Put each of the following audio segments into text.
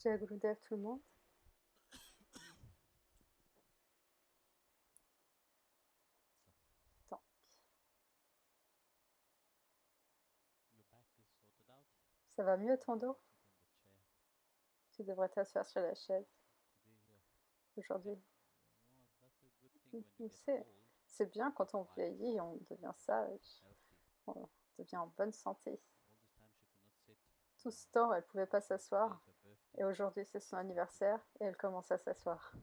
Jai Gurudev, tout le monde. Attends, ça va mieux ton dos? Tu devrais t'asseoir sur la chaise aujourd'hui. C'est bien quand on vieillit, on devient sage, on devient en bonne santé. Tout ce temps, elle ne pouvait pas s'asseoir, et aujourd'hui c'est son anniversaire, et elle commence à s'asseoir.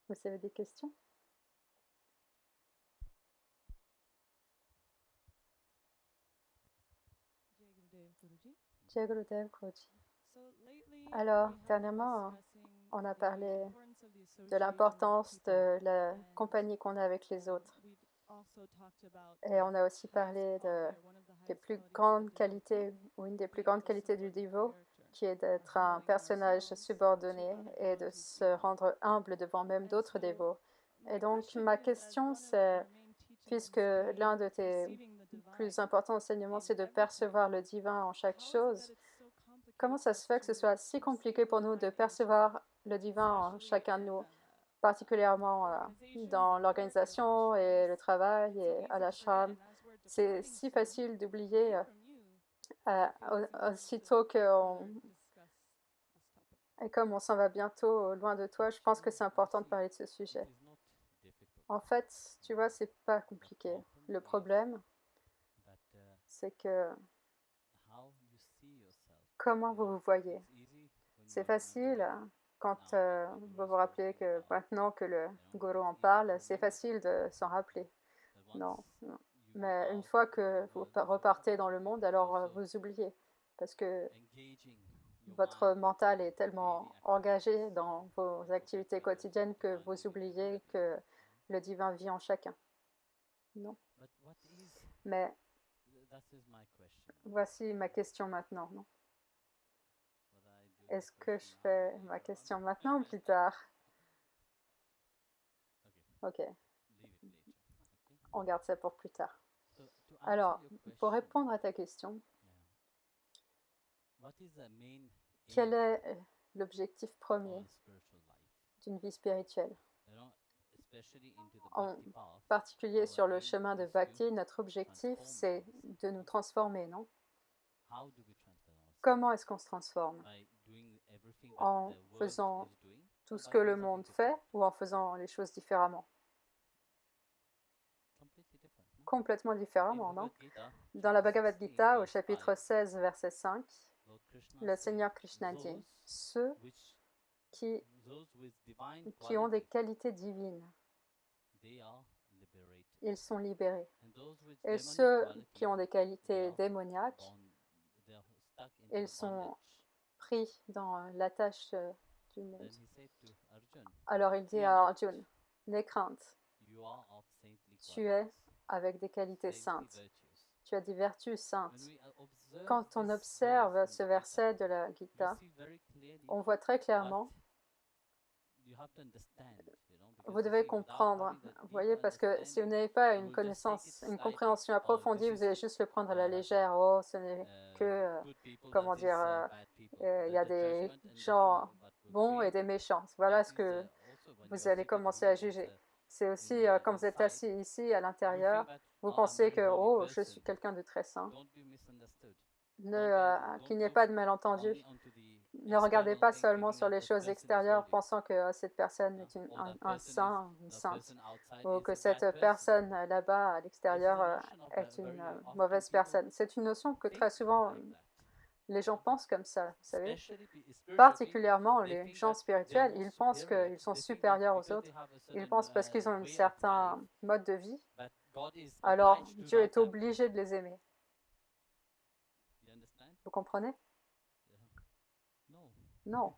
Vous avez des questions? Jai Gurudev, Guruji. Alors, dernièrement, on a parlé de l'importance de la compagnie qu'on a avec les autres. Et on a aussi parlé des plus grandes qualités, ou une des plus grandes qualités du Divo, qui est d'être un personnage subordonné et de se rendre humble devant même d'autres dévots. Et donc, ma question, c'est, puisque l'un de tes plus importants enseignements, c'est de percevoir le divin en chaque chose, comment ça se fait que ce soit si compliqué pour nous de percevoir le divin en chacun de nous, particulièrement dans l'organisation et le travail et à l'ashram? C'est si facile d'oublier aussitôt et comme on s'en va bientôt loin de toi, je pense que c'est important de parler de ce sujet. En fait, tu vois, c'est pas compliqué. Le problème, c'est que comment vous vous voyez. C'est facile quand vous vous rappelez que maintenant que le gourou en parle, c'est facile de s'en rappeler. Non, non. Mais une fois que vous repartez dans le monde, alors vous oubliez. Parce que votre mental est tellement engagé dans vos activités quotidiennes que vous oubliez que le divin vit en chacun. Non. Mais voici ma question maintenant. Non? Est-ce que je fais ma question maintenant ou plus tard? Ok, on garde ça pour plus tard. Alors, pour répondre à ta question, quel est l'objectif premier d'une vie spirituelle? En particulier sur le chemin de Bhakti, notre objectif, c'est de nous transformer, non? Comment est-ce qu'on se transforme? En faisant tout ce que le monde fait ou en faisant les choses différemment? Complètement différemment, non? Dans la Bhagavad Gita, au chapitre 16, verset 5, le Seigneur Krishna dit, ceux qui ont des qualités divines, ils sont libérés. Et ceux qui ont des qualités démoniaques, ils sont pris dans la tâche du monde. Alors il dit à Arjuna, n'aie crainte, tu es avec des qualités saintes, tu as des vertus saintes. Quand on observe ce verset de la Gita, on voit très clairement, vous devez comprendre, vous voyez, parce que si vous n'avez pas une connaissance, une compréhension approfondie, vous allez juste le prendre à la légère. Oh, ce n'est que, comment dire, il y a des gens bons et des méchants. Voilà ce que vous allez commencer à juger. C'est aussi, quand vous êtes assis ici à l'intérieur, vous pensez que, oh, je suis quelqu'un de très saint. Qu'il n'y ait pas de malentendu. Ne regardez pas seulement sur les choses extérieures pensant que cette personne est un saint, une sainte, ou que cette personne là-bas à l'extérieur est une mauvaise personne. C'est une notion que très souvent les gens pensent comme ça, vous savez. Particulièrement les gens spirituels, ils pensent qu'ils sont supérieurs aux autres. Ils pensent parce qu'ils ont un certain mode de vie, alors Dieu est obligé de les aimer. Vous comprenez? Non.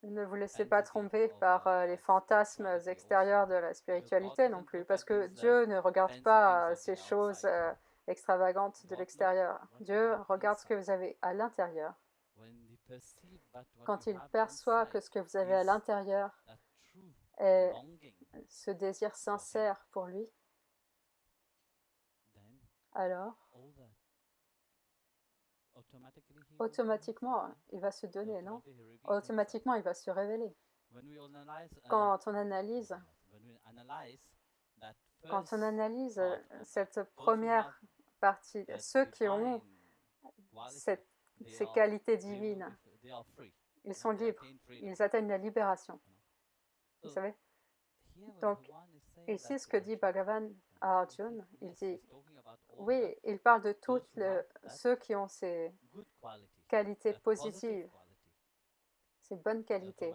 Ne vous laissez pas tromper par les fantasmes extérieurs de la spiritualité non plus, parce que Dieu ne regarde pas ces choses extravagantes de l'extérieur. Dieu regarde ce que vous avez à l'intérieur. Quand il perçoit que ce que vous avez à l'intérieur et ce désir sincère pour lui, alors automatiquement il va se donner, non? Automatiquement il va se révéler. Quand on analyse cette première partie, ceux qui ont ces qualités divines, ils sont libres, ils atteignent la libération. Vous savez? Donc, ici, ce que dit Bhagavan à Arjuna, il dit, oui, il parle de tous ceux qui ont ces qualités positives, ces bonnes qualités.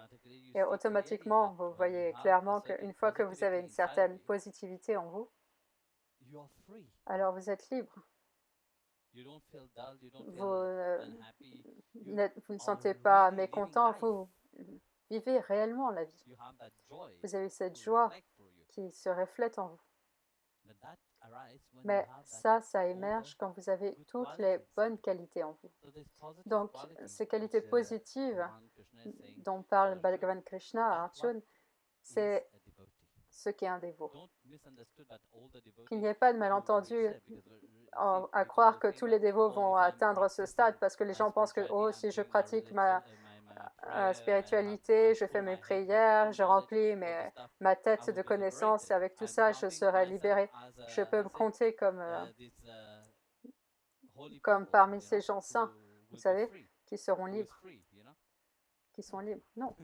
Et automatiquement, vous voyez clairement qu'une fois que vous avez une certaine positivité en vous, alors vous êtes libre. Vous ne sentez pas mécontent, vous vivez réellement la vie. Vous avez cette joie qui se reflète en vous. Mais ça émerge quand vous avez toutes les bonnes qualités en vous. Donc, ces qualités positives dont parle Bhagavan Krishna à Arjuna, c'est ce qui est un dévot. Qu'il n'y ait pas de malentendu à croire que tous les dévots vont atteindre ce stade, parce que les gens pensent que, oh, si je pratique ma spiritualité, je fais mes prières, je remplis ma tête de connaissances, et avec tout ça, je serai libéré. Je peux me compter comme parmi ces gens saints, vous savez, qui seront libres, qui sont libres. Non.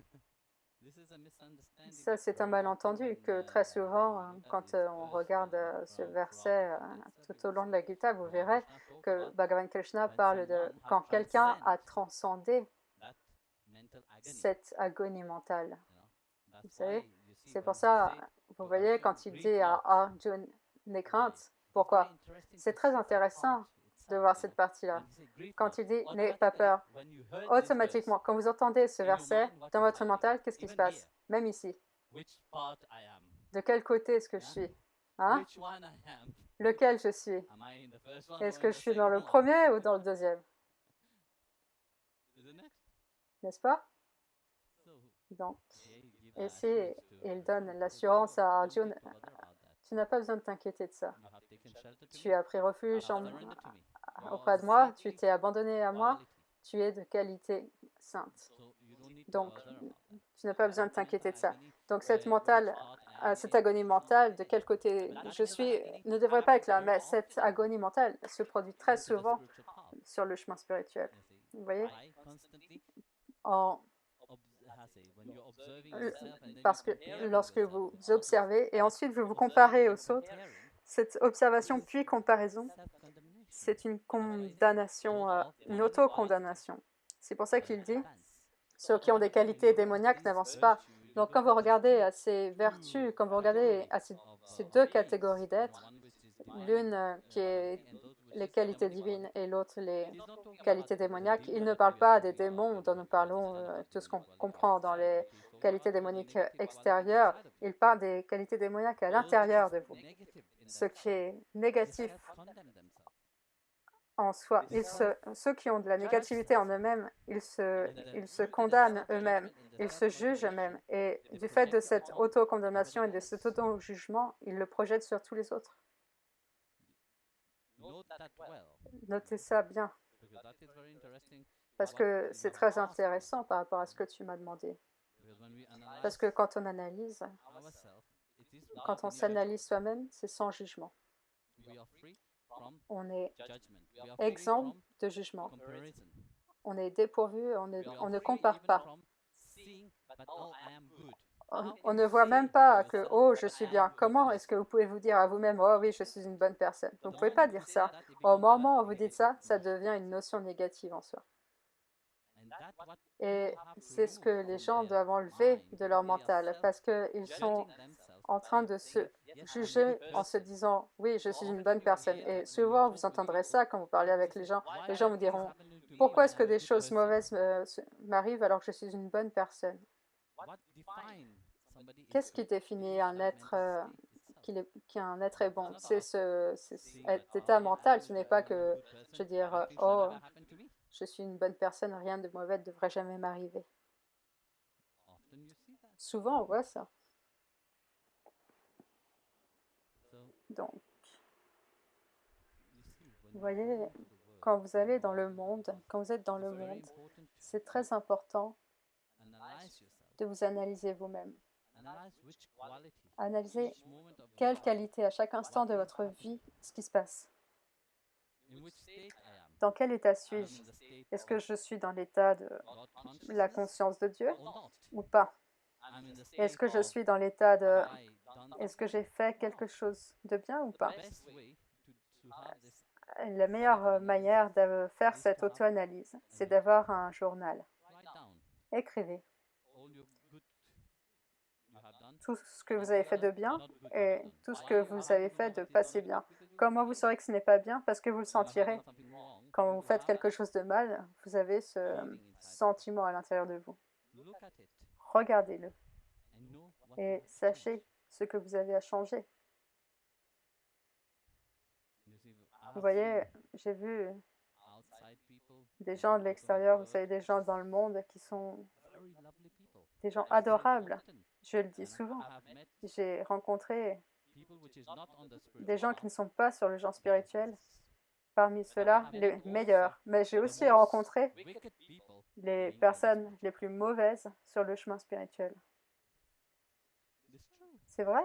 Ça, c'est un malentendu que très souvent, quand on regarde ce verset tout au long de la Gita, vous verrez que Bhagavan Krishna parle de quand quelqu'un a transcendé cette agonie mentale. Vous savez, c'est pour ça, vous voyez, quand il dit à Arjuna, n'aie crainte, pourquoi? C'est très intéressant de voir cette partie-là. Quand il dit n'aie pas peur, automatiquement, quand vous entendez ce verset dans votre mental, qu'est-ce qui se passe? Même ici. De quel côté est-ce que je suis? Hein? Lequel je suis? Est-ce que je suis dans le premier ou dans le deuxième? N'est-ce pas? Donc, ici, il donne l'assurance à Arjuna, tu n'as pas besoin de t'inquiéter de ça. Tu as pris refuge auprès de moi, tu t'es abandonné à moi, tu es de qualité sainte. Donc, tu n'as pas besoin de t'inquiéter de ça. Donc, cette agonie mentale, de quel côté je suis, ne devrait pas être là, mais cette agonie mentale se produit très souvent sur le chemin spirituel. Vous voyez? Parce que lorsque vous observez et ensuite vous vous comparez aux autres, cette observation puis comparaison, c'est une condamnation, une auto-condamnation. C'est pour ça qu'il dit, ceux qui ont des qualités démoniaques n'avancent pas. Donc quand vous regardez à ces vertus, quand vous regardez à ces deux catégories d'êtres, l'une qui est les qualités divines et l'autre les qualités démoniaques, il ne parle pas des démons dont nous parlons, tout ce qu'on comprend dans les qualités démoniques extérieures, il parle des qualités démoniaques à l'intérieur de vous. Ce qui est négatif en soi, ceux qui ont de la négativité en eux-mêmes, ils se condamnent eux-mêmes, ils se jugent eux-mêmes, et du fait de cette auto-condamnation et de cet auto-jugement, ils le projettent sur tous les autres. Notez ça bien, parce que c'est très intéressant par rapport à ce que tu m'as demandé. Parce que quand on analyse, quand on s'analyse soi-même, c'est sans jugement. On est exempt de jugement. On est dépourvu, on ne compare pas. On ne voit même pas que « Oh, je suis bien ». Comment est-ce que vous pouvez vous dire à vous-même « Oh oui, je suis une bonne personne ». Vous ne pouvez pas dire ça. Au moment où vous dites ça, ça devient une notion négative en soi. Et c'est ce que les gens doivent enlever de leur mental, parce qu'ils sont en train de se juger en se disant « Oui, je suis une bonne personne ». Et souvent, vous entendrez ça quand vous parlez avec les gens vous diront « Pourquoi est-ce que des choses mauvaises m'arrivent alors que je suis une bonne personne ?» Qu'est-ce qui définit un être qu'un être est bon? C'est cet état mental, ce n'est pas que je veux dire « Oh, je suis une bonne personne, rien de mauvais ne devrait jamais m'arriver ». Souvent, on voit ça. Donc, vous voyez, quand vous allez dans le monde, quand vous êtes dans le monde, c'est très important de vous analyser vous-même. Analysez quelle qualité à chaque instant de votre vie, ce qui se passe. Dans quel état suis-je? Est-ce que je suis dans l'état de la conscience de Dieu ou pas? Est-ce que je suis dans l'état de... Est-ce que j'ai fait quelque chose de bien ou pas? La meilleure manière de faire cette auto-analyse, c'est d'avoir un journal. Écrivez tout ce que vous avez fait de bien et tout ce que vous avez fait de pas si bien. Comment vous saurez que ce n'est pas bien? Parce que vous le sentirez. Quand vous faites quelque chose de mal, vous avez ce sentiment à l'intérieur de vous. Regardez-le et sachez ce que vous avez à changer. Vous voyez, j'ai vu des gens de l'extérieur, vous savez, des gens dans le monde qui sont des gens adorables. Je le dis souvent. J'ai rencontré des gens qui ne sont pas sur le genre spirituel, parmi ceux-là, les meilleurs. Mais j'ai aussi rencontré les personnes les plus mauvaises sur le chemin spirituel. C'est vrai,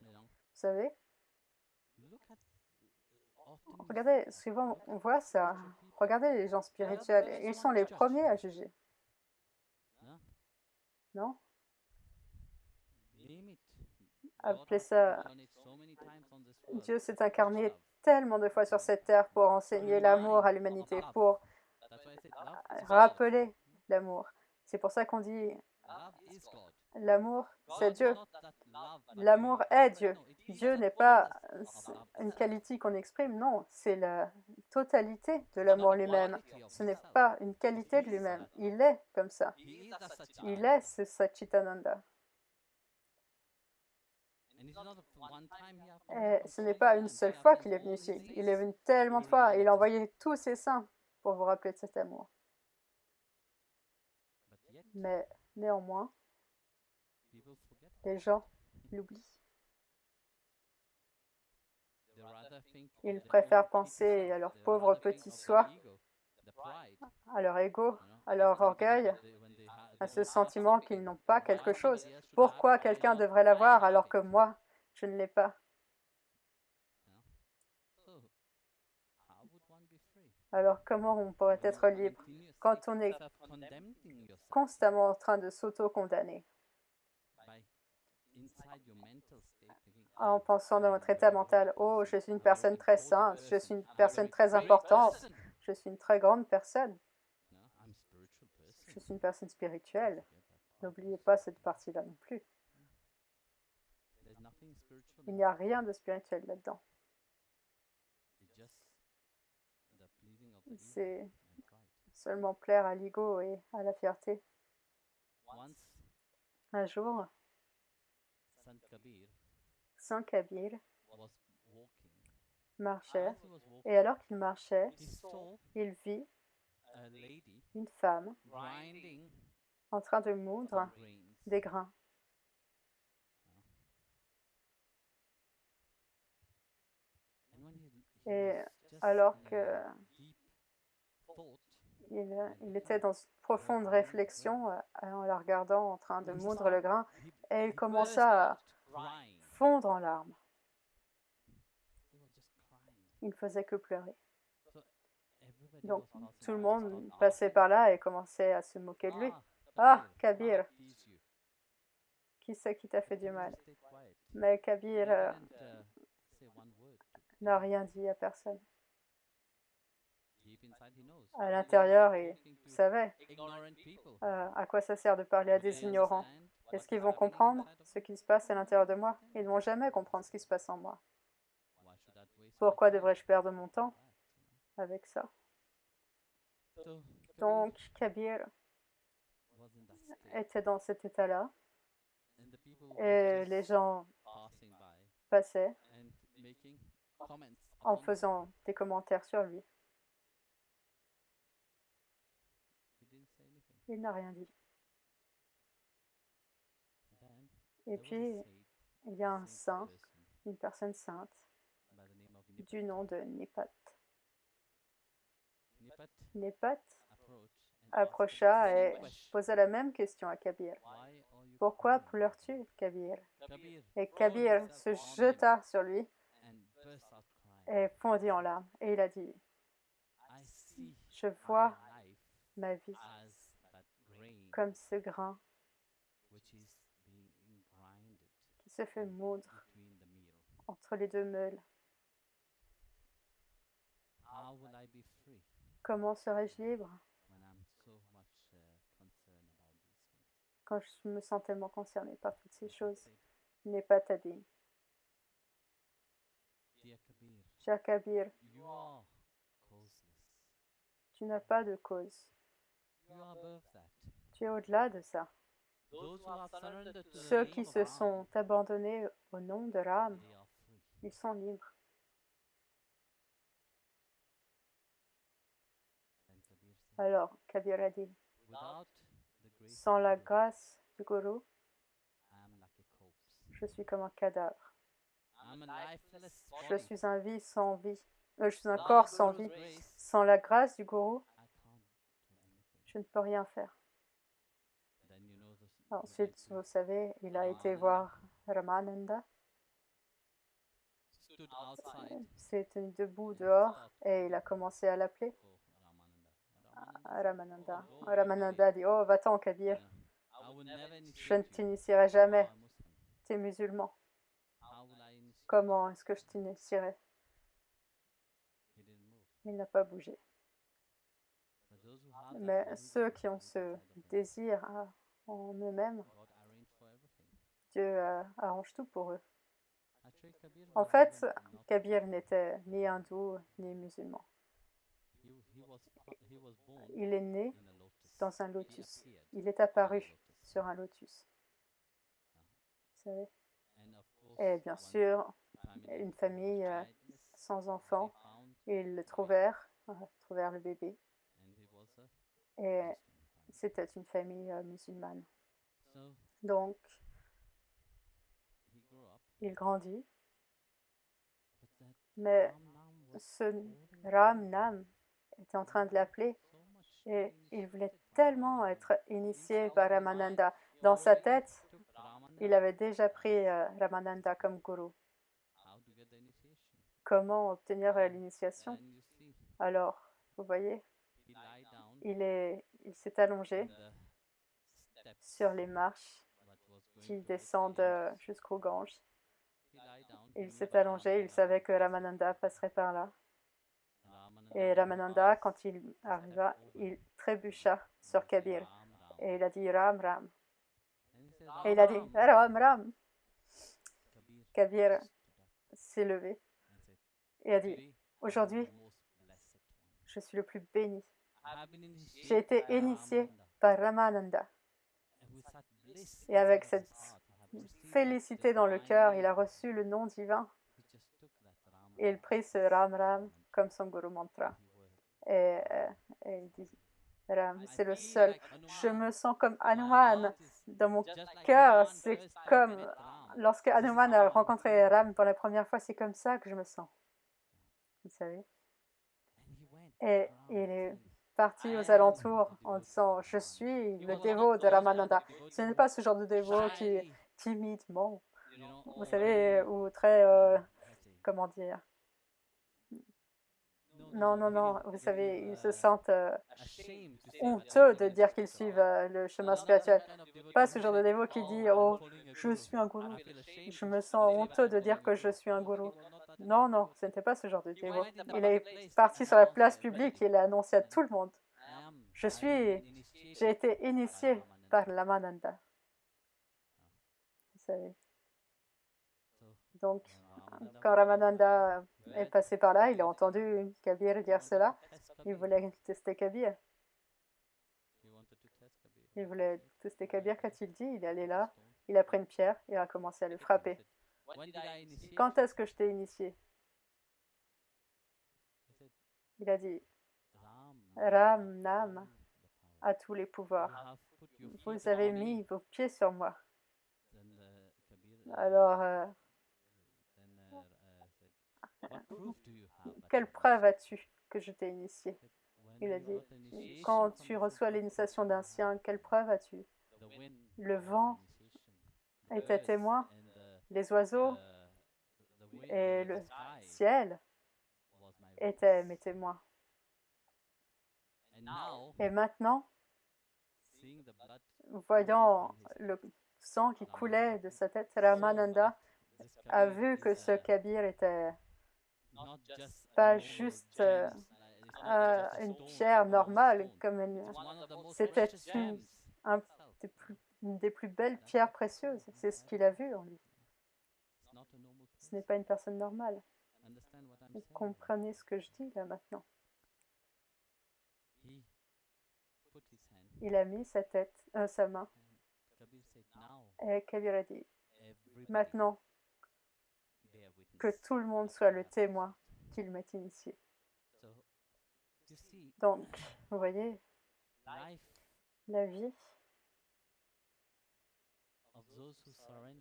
vous savez. Regardez, souvent on voit ça. Regardez les gens spirituels, ils sont les premiers à juger. Non? Appelez ça... Dieu s'est incarné tellement de fois sur cette terre pour enseigner l'amour à l'humanité, pour rappeler l'amour. C'est pour ça qu'on dit l'amour, c'est Dieu. L'amour est Dieu. Dieu n'est pas une qualité qu'on exprime, non, c'est la totalité de l'amour lui-même. Ce n'est pas une qualité de lui-même. Il est comme ça. Il est ce Satchitananda. Et ce n'est pas une seule fois qu'il est venu ici. Il est venu tellement de fois. Il a envoyé tous ses saints pour vous rappeler de cet amour. Mais néanmoins, les gens l'oublient. Ils préfèrent penser à leur pauvre petit soi, à leur ego, à leur orgueil, à ce sentiment qu'ils n'ont pas quelque chose. Pourquoi quelqu'un devrait l'avoir alors que moi, je ne l'ai pas? Alors comment on pourrait être libre quand on est constamment en train de s'auto-condamner en pensant dans votre état mental, oh, je suis une personne très sainte, je suis une personne très importante, je suis une très grande personne, je suis une personne spirituelle. N'oubliez pas cette partie-là non plus. Il n'y a rien de spirituel là-dedans. C'est seulement plaire à l'ego et à la fierté. Un jour, Saint Kabir marchait, et alors qu'il marchait, il vit une femme en train de moudre des grains. Et alors qu'il était dans une profonde réflexion en la regardant en train de moudre le grain, et il commença à fondre en larmes. Il ne faisait que pleurer. Donc tout le monde passait par là et commençait à se moquer de lui. Ah, Kabir, qui c'est qui t'a fait du mal? Mais Kabir n'a rien dit à personne. À l'intérieur, il savait à quoi ça sert de parler à des ignorants. Est-ce qu'ils vont comprendre ce qui se passe à l'intérieur de moi? Ils ne vont jamais comprendre ce qui se passe en moi. Pourquoi devrais-je perdre mon temps avec ça? Donc, Kabir était dans cet état-là et les gens passaient en faisant des commentaires sur lui. Il n'a rien dit. Et puis, il y a un saint, une personne sainte, du nom de Nipat. Nipat approcha et posa la même question à Kabir. Pourquoi pleures-tu, Kabir? Et Kabir se jeta sur lui et fondit en larmes. Et il a dit, je vois ma vie comme ce grain qui se fait moudre entre les deux meules. Comment serais-je libre quand je me sens tellement concernée par toutes ces choses? Nipat a dit, cher Kabir, tu n'as pas de cause. Tu es au-delà de ça. Ceux qui se sont abandonnés au nom de Ram, ils sont libres. Alors, Kabir a dit, sans la grâce du Guru, je suis comme un cadavre. Je suis un vie sans vie. Je suis un corps sans vie. Sans la grâce du Guru, je ne peux rien faire. Ensuite, vous savez, il a été voir Ramananda. s'est tenu debout dehors et il a commencé à l'appeler. Ramananda. Ramananda dit, oh, va-t'en, Kabir. Je ne t'initierai jamais. Tu es musulman. Comment est-ce que je t'initierai? Il n'a pas bougé. Mais ceux qui ont ce désir en eux-mêmes, Dieu arrange tout pour eux. En fait, Kabir n'était ni hindou ni musulman. Il est né dans un lotus. Il est apparu sur un lotus. Vous savez? Et bien sûr, une famille sans enfants, ils le trouvèrent le bébé. Et c'était une famille musulmane. Donc, il grandit. Mais ce Ram Nam était en train de l'appeler et il voulait tellement être initié par Ramananda. Dans sa tête, il avait déjà pris Ramananda comme gourou. Comment obtenir l'initiation? Alors, vous voyez, il s'est allongé sur les marches qui descendent jusqu'au Gange. Il s'est allongé, il savait que Ramananda passerait par là. Et Ramananda, quand il arriva, il trébucha sur Kabir. Et il a dit Ram, Ram. Et il a dit Ram, Ram. Kabir s'est levé et a dit, aujourd'hui, je suis le plus béni. J'ai été initié par Ramananda. Et avec cette félicité dans le cœur, il a reçu le nom divin. Et il prit ce Ram Ram comme son Guru Mantra. Et il dit, Ram, c'est le seul. Je me sens comme Hanuman. Dans mon cœur, c'est comme lorsque Hanuman a rencontré Ram pour la première fois, c'est comme ça que je me sens. Vous savez? Et il est parti aux alentours en disant, je suis le dévot de Ramananda. Ce n'est pas ce genre de dévot qui est timidement, vous savez, ou très, comment dire, non, non, non, vous savez, ils se sentent honteux de dire qu'ils suivent le chemin spirituel. Pas ce genre de dévot qui dit, oh, je suis un gourou. Je me sens honteux de dire que je suis un gourou. Non, non, ce n'était pas ce genre de dévot. Il est parti sur la place publique et il a annoncé à tout le monde. J'ai été initié par Ramananda. Vous savez. Donc, quand Ramananda est passé par là, il a entendu Kabir dire cela. Il voulait tester Kabir. Il voulait tester Kabir. Quand il dit, il est allé là, il a pris une pierre et a commencé à le frapper. Quand est-ce que je t'ai initié? Il a dit, Ram Nam a tous les pouvoirs. Vous avez mis vos pieds sur moi. Alors, quelle preuve as-tu que je t'ai initié? Il a dit, quand tu reçois l'initiation d'ancien, quelle preuve as-tu? Le vent était témoin, les oiseaux et le ciel étaient mes témoins. Et maintenant, voyant le sang qui coulait de sa tête, Ramananda a vu que ce Kabir était pas juste une pierre normale, c'était une des plus belles pierres précieuses. C'est ce qu'il a vu en lui. Ce n'est pas une personne normale. Vous comprenez ce que je dis là maintenant? Il a mis sa main, et Kabir a dit, maintenant que tout le monde soit le témoin qu'il m'ait initié. Donc, vous voyez, la vie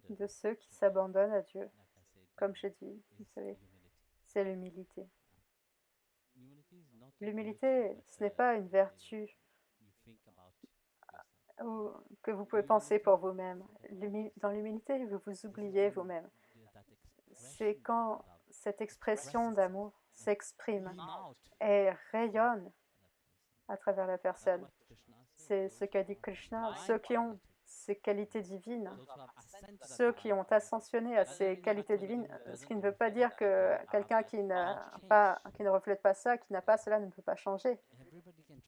de ceux qui s'abandonnent à Dieu, comme j'ai dit, vous savez, c'est l'humilité. L'humilité, ce n'est pas une vertu que vous pouvez penser pour vous-même. Dans l'humilité, vous vous oubliez vous-même. C'est quand cette expression d'amour s'exprime et rayonne à travers la personne. C'est ce qu'a dit Krishna. Ceux qui ont ces qualités divines, ceux qui ont ascensionné à ces qualités divines, ce qui ne veut pas dire que quelqu'un qui ne reflète pas ça, qui n'a pas cela, ne peut pas changer.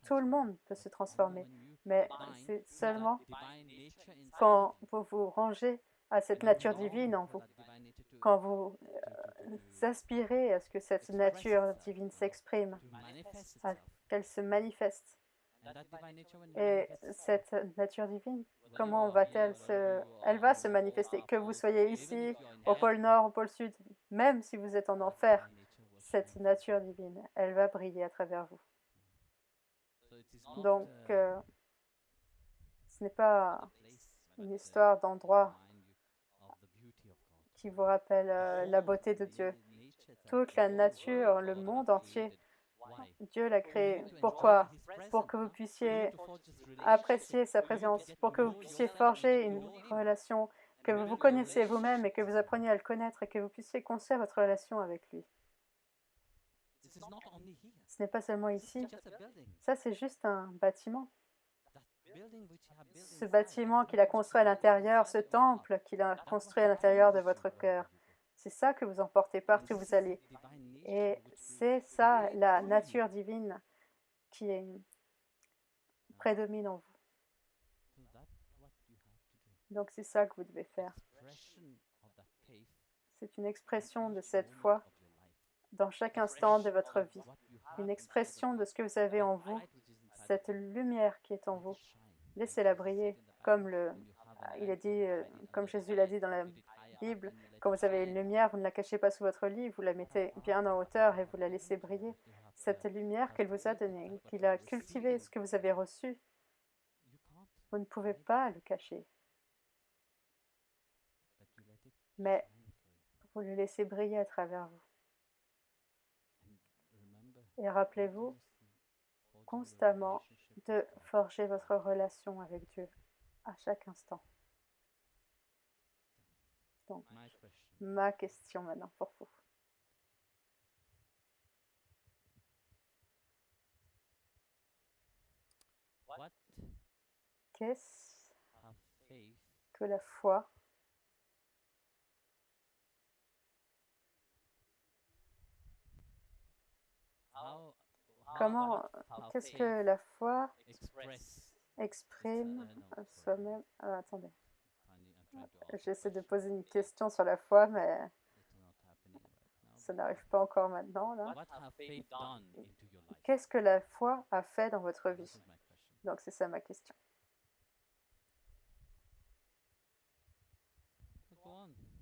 Tout le monde peut se transformer, mais c'est seulement quand vous vous rangez à cette nature divine en vous, quand vous aspirez à ce que cette nature divine s'exprime, qu'elle se manifeste. Et cette nature divine, comment va-t-elle elle va se manifester, que vous soyez ici, au pôle Nord, au pôle Sud, même si vous êtes en enfer, cette nature divine, elle va briller à travers vous. Donc, ce n'est pas une histoire d'endroit qui vous rappelle la beauté de Dieu. Toute la nature, le monde entier, Dieu l'a créé. Pourquoi? Pour que vous puissiez apprécier sa présence, pour que vous puissiez forger une relation, que vous vous connaissiez vous-même et que vous appreniez à le connaître et que vous puissiez construire votre relation avec lui. Ce n'est pas seulement ici. Ça, c'est juste un bâtiment. Ce bâtiment qu'il a construit à l'intérieur, ce temple qu'il a construit à l'intérieur de votre cœur, c'est ça que vous emportez partout où vous allez. Et c'est ça, la nature divine qui prédomine en vous. Donc c'est ça que vous devez faire. C'est une expression de cette foi dans chaque instant de votre vie. Une expression de ce que vous avez en vous, cette lumière qui est en vous. Laissez-la briller, comme comme Jésus l'a dit dans la Bible, quand vous avez une lumière, vous ne la cachez pas sous votre lit, vous la mettez bien en hauteur et vous la laissez briller. Cette lumière qu'elle vous a donnée, qu'il a cultivée, ce que vous avez reçu, vous ne pouvez pas le cacher. Mais vous le laissez briller à travers vous. Et rappelez-vous constamment de forger votre relation avec Dieu à chaque instant. Donc, ma question maintenant pour vous. Qu'est-ce que la foi qu'est-ce que la foi exprime soi-même? Attendez, j'essaie de poser une question sur la foi, mais ça n'arrive pas encore maintenant, là. Qu'est-ce que la foi a fait dans votre vie? Donc c'est ça ma question.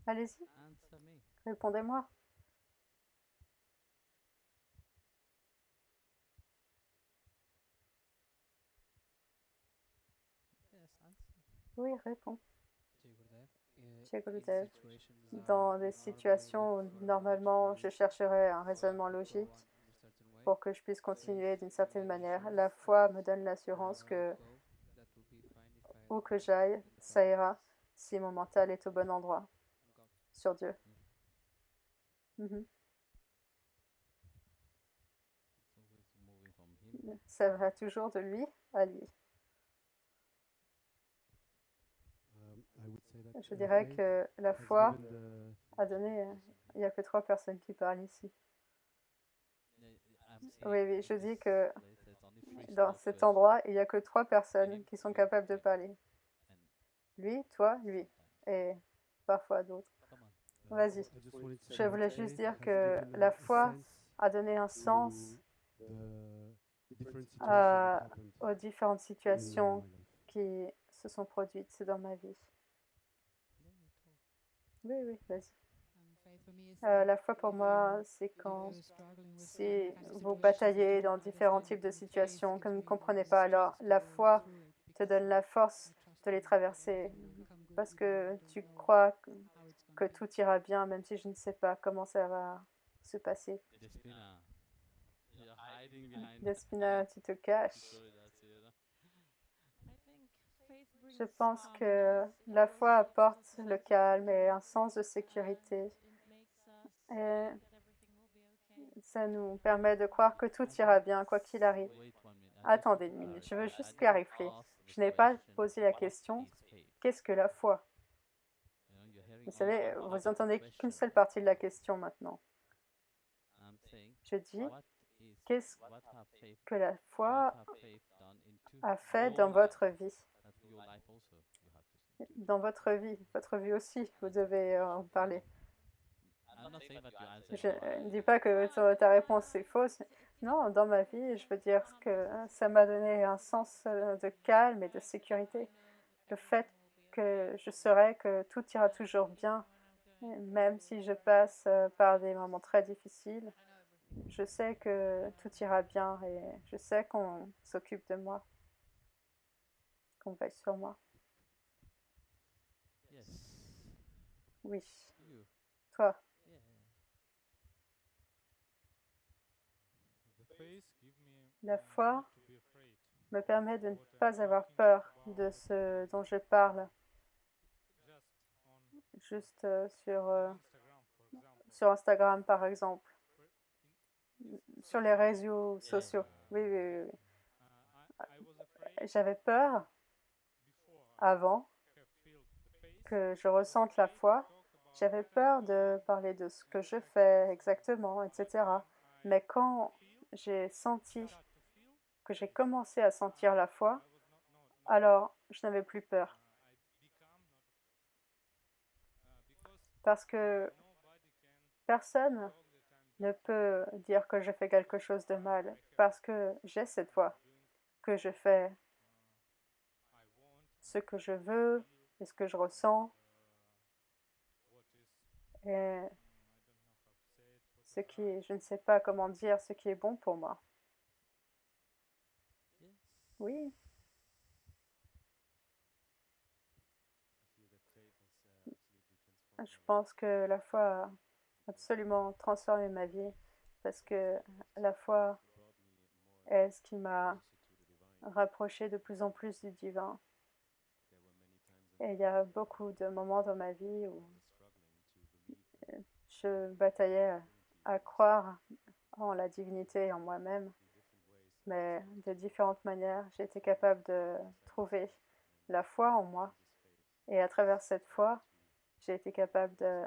Allez-y, répondez-moi. Oui, réponds. Chez Goludev, dans des situations où normalement je chercherais un raisonnement logique pour que je puisse continuer d'une certaine manière, la foi me donne l'assurance que où que j'aille, ça ira si mon mental est au bon endroit, sur Dieu. Mhm. Ça va toujours de lui à lui. Je dirais que la foi a donné... Il n'y a que 3 personnes qui parlent ici. Oui, oui, je dis que dans cet endroit, il n'y a que 3 personnes qui sont capables de parler. Lui, toi, lui. Et parfois d'autres. Vas-y. Je voulais juste dire que la foi a donné un sens aux différentes situations qui se sont produites dans ma vie. Oui, oui, vas-y. La foi pour moi, c'est quand si vous bataillez dans différents types de situations que vous ne comprenez pas, alors la foi te donne la force de les traverser parce que tu crois que tout ira bien, même si je ne sais pas comment ça va se passer. Despina, tu te caches. Je pense que la foi apporte le calme et un sens de sécurité. Et ça nous permet de croire que tout ira bien, quoi qu'il arrive. Attendez une minute, je veux juste clarifier. Je n'ai pas posé la question, qu'est-ce que la foi? Vous savez, vous entendez qu'une seule partie de la question maintenant. Je dis, qu'est-ce que la foi a fait dans votre vie? Dans votre vie aussi, vous devez en parler. Je ne dis pas que ta réponse est fausse. Non, dans ma vie, je veux dire que ça m'a donné un sens de calme et de sécurité. Le fait que je saurais que tout ira toujours bien, même si je passe par des moments très difficiles. Je sais que tout ira bien et je sais qu'on s'occupe de moi, qu'on veille sur moi. Oui. Toi. La foi me permet de ne pas avoir peur de ce dont je parle, juste sur Instagram par exemple, sur les réseaux sociaux. Oui, oui, oui. J'avais peur avant que je ressente la foi. J'avais peur de parler de ce que je fais exactement, etc. Mais quand j'ai senti que j'ai commencé à sentir la foi, alors je n'avais plus peur. Parce que personne ne peut dire que je fais quelque chose de mal, parce que j'ai cette foi, que je fais ce que je veux et ce que je ressens, et ce qui, je ne sais pas comment dire, ce qui est bon pour moi. Oui. Je pense que la foi a absolument transformé ma vie parce que la foi est ce qui m'a rapproché de plus en plus du divin. Et il y a beaucoup de moments dans ma vie où je bataillais à croire en la divinité en moi-même, mais de différentes manières, j'ai été capable de trouver la foi en moi. Et à travers cette foi, j'ai été capable de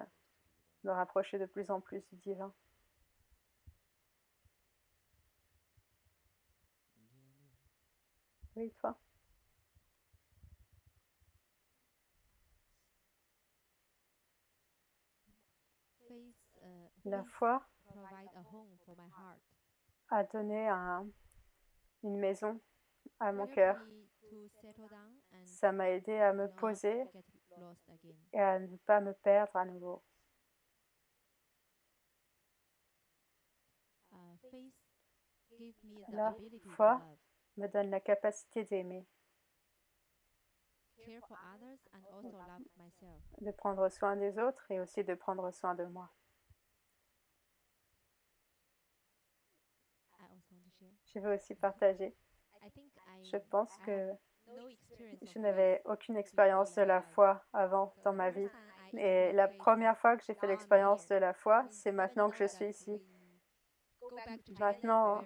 me rapprocher de plus en plus du divin. Oui, toi? La foi a donné une maison à mon cœur. Ça m'a aidé à me poser et à ne pas me perdre à nouveau. La foi me donne la capacité d'aimer. de prendre soin des autres et aussi de prendre soin de moi. Je veux aussi partager. Je pense que je n'avais aucune expérience de la foi avant dans ma vie. Et la première fois que j'ai fait l'expérience de la foi, c'est maintenant que je suis ici. Maintenant,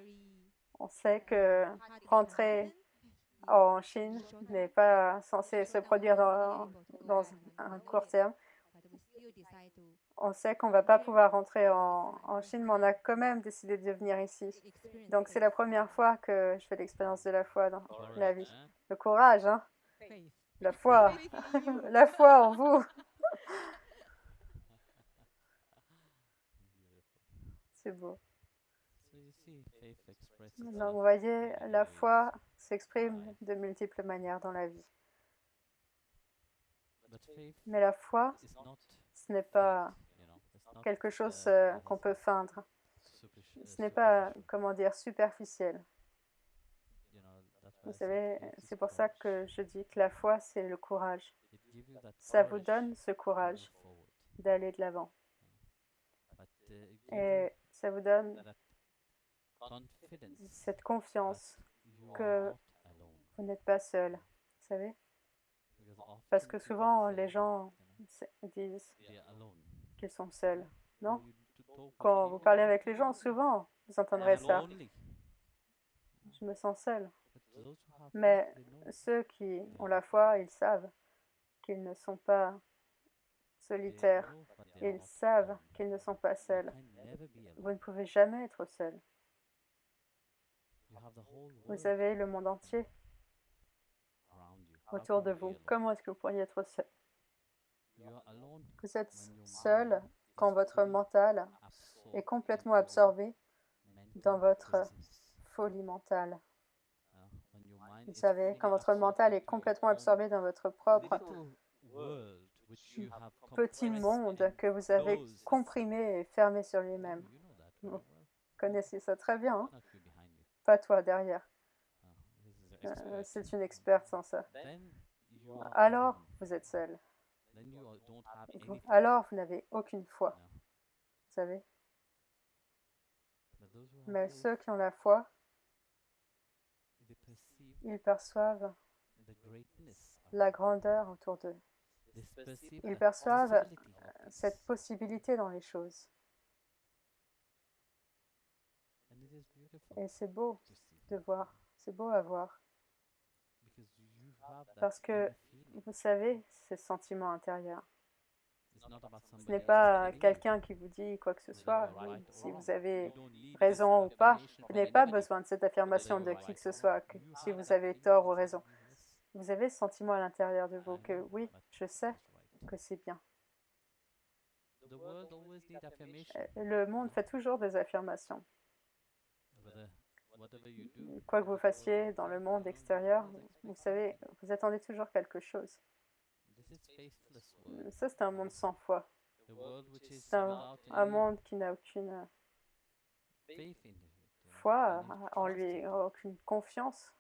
on sait que rentrer en Chine n'est pas censé se produire dans un court terme. On sait qu'on ne va pas pouvoir rentrer en Chine, mais on a quand même décidé de venir ici. Donc c'est la première fois que je fais l'expérience de la foi dans la vie. Le courage, hein? La foi, la foi en vous. C'est beau. Donc, vous voyez, la foi s'exprime de multiples manières dans la vie. Mais la foi, ce n'est pas quelque chose qu'on peut feindre. Ce n'est pas, comment dire, superficiel. Vous savez, c'est pour ça que je dis que la foi, c'est le courage. Ça vous donne ce courage d'aller de l'avant. Et ça vous donne cette confiance que vous n'êtes pas seul, vous savez? Parce que souvent, les gens disent qu'ils sont seuls, non? Quand vous parlez avec les gens, souvent, vous entendrez ça. Je me sens seul. Mais ceux qui ont la foi, ils savent qu'ils ne sont pas solitaires. Ils savent qu'ils ne sont pas seuls. Vous ne pouvez jamais être seul. Vous avez le monde entier autour de vous. Comment est-ce que vous pourriez être seul? Vous êtes seul quand votre mental est complètement absorbé dans votre folie mentale. Vous savez, quand votre mental est complètement absorbé dans votre propre petit monde que vous avez comprimé et fermé sur lui-même. Vous connaissez ça très bien, hein? Pas toi derrière. C'est une experte sans ça. Alors, vous êtes seul. Alors, vous n'avez aucune foi. Vous savez? Mais ceux qui ont la foi, ils perçoivent la grandeur autour d'eux. Ils perçoivent cette possibilité dans les choses. Et c'est beau de voir, c'est beau à voir. Parce que, vous savez, ces sentiments intérieurs. Ce n'est pas quelqu'un qui vous dit quoi que ce soit, oui, si vous avez raison ou pas. Vous n'avez pas besoin de cette affirmation de qui que ce soit, que si vous avez tort ou raison. Vous avez ce sentiment à l'intérieur de vous que oui, je sais que c'est bien. Le monde fait toujours des affirmations. Quoi que vous fassiez dans le monde extérieur, vous savez, vous attendez toujours quelque chose. Ça, c'est un monde sans foi. C'est un monde qui n'a aucune foi en lui, aucune confiance.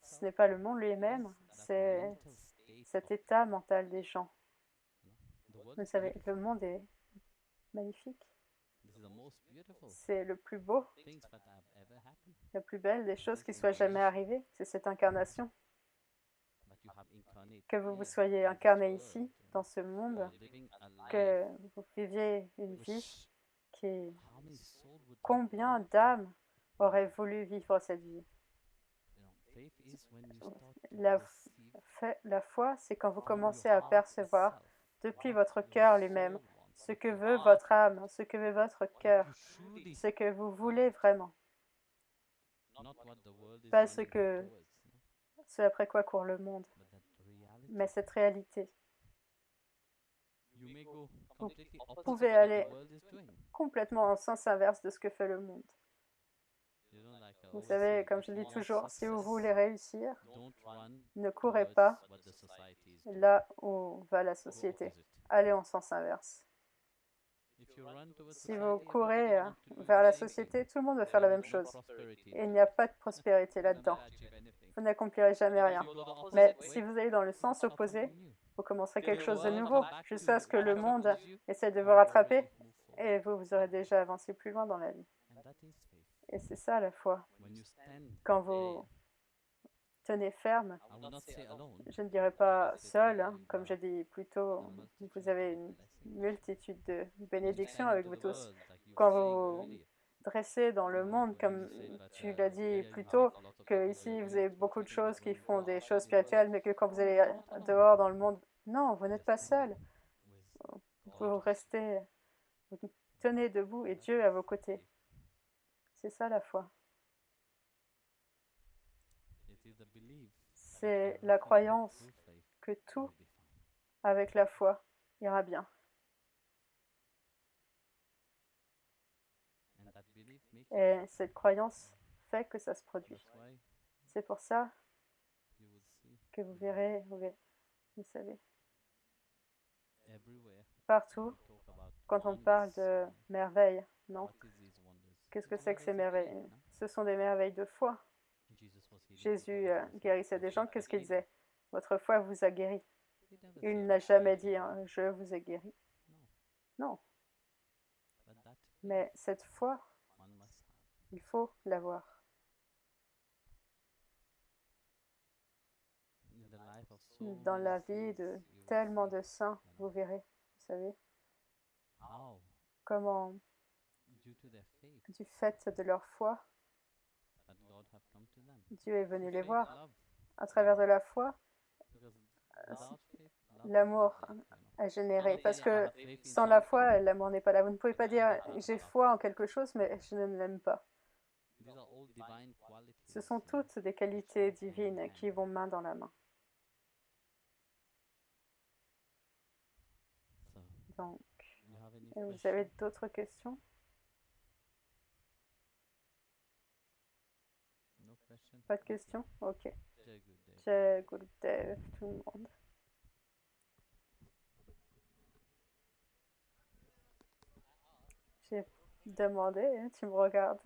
Ce n'est pas le monde lui-même, c'est cet état mental des gens. Vous savez, le monde est magnifique. C'est le plus beau, la plus belle des choses qui soit jamais arrivée, c'est cette incarnation. Que vous vous soyez incarné ici, dans ce monde, que vous viviez une vie qui... Combien d'âmes auraient voulu vivre cette vie? La foi, c'est quand vous commencez à percevoir depuis votre cœur lui-même ce que veut votre âme, ce que veut votre cœur, ce que vous voulez vraiment. Pas ce après quoi court le monde, mais cette réalité. Vous pouvez aller complètement en sens inverse de ce que fait le monde. Vous savez, comme je dis toujours, si vous voulez réussir, ne courez pas là où va la société. Allez en sens inverse. Si vous courez vers la société, tout le monde va faire la même chose. Et il n'y a pas de prospérité là-dedans. vous n'accomplirez jamais rien. Mais si vous allez dans le sens opposé, vous commencerez quelque chose de nouveau, jusqu'à ce que le monde essaie de vous rattraper, et vous aurez déjà avancé plus loin dans la vie. Et c'est ça la foi. Quand vous tenez ferme, je ne dirais pas seul, hein, comme j'ai dit plus tôt, vous avez une multitude de bénédictions avec vous tous. Quand vous vous dressez dans le monde, comme tu l'as dit plus tôt, que ici vous avez beaucoup de choses qui font des choses spirituelles, mais que quand vous allez dehors dans le monde, non, vous n'êtes pas seul. Vous restez, vous tenez debout et Dieu est à vos côtés. C'est ça la foi. C'est la croyance que tout, avec la foi, ira bien. Et cette croyance fait que ça se produit. C'est pour ça que vous verrez, vous savez, partout, quand on parle de merveilles, non? Qu'est-ce que c'est que ces merveilles? Ce sont des merveilles de foi. Jésus guérissait des gens, qu'est-ce qu'il disait? Votre foi vous a guéri. Il n'a jamais dit hein, je vous ai guéri. Non. Mais cette foi, il faut l'avoir. Dans la vie de tellement de saints, vous verrez, vous savez, comment, du fait de leur foi, Dieu est venu les voir. À travers de la foi, l'amour a généré. Parce que sans la foi, l'amour n'est pas là. Vous ne pouvez pas dire j'ai foi en quelque chose, mais je ne l'aime pas. Ce sont toutes des qualités divines qui vont main dans la main. Donc, vous avez d'autres questions? Pas de questions? Ok. Jai Gurudev, tout le monde. J'ai demandé, hein, tu me regardes.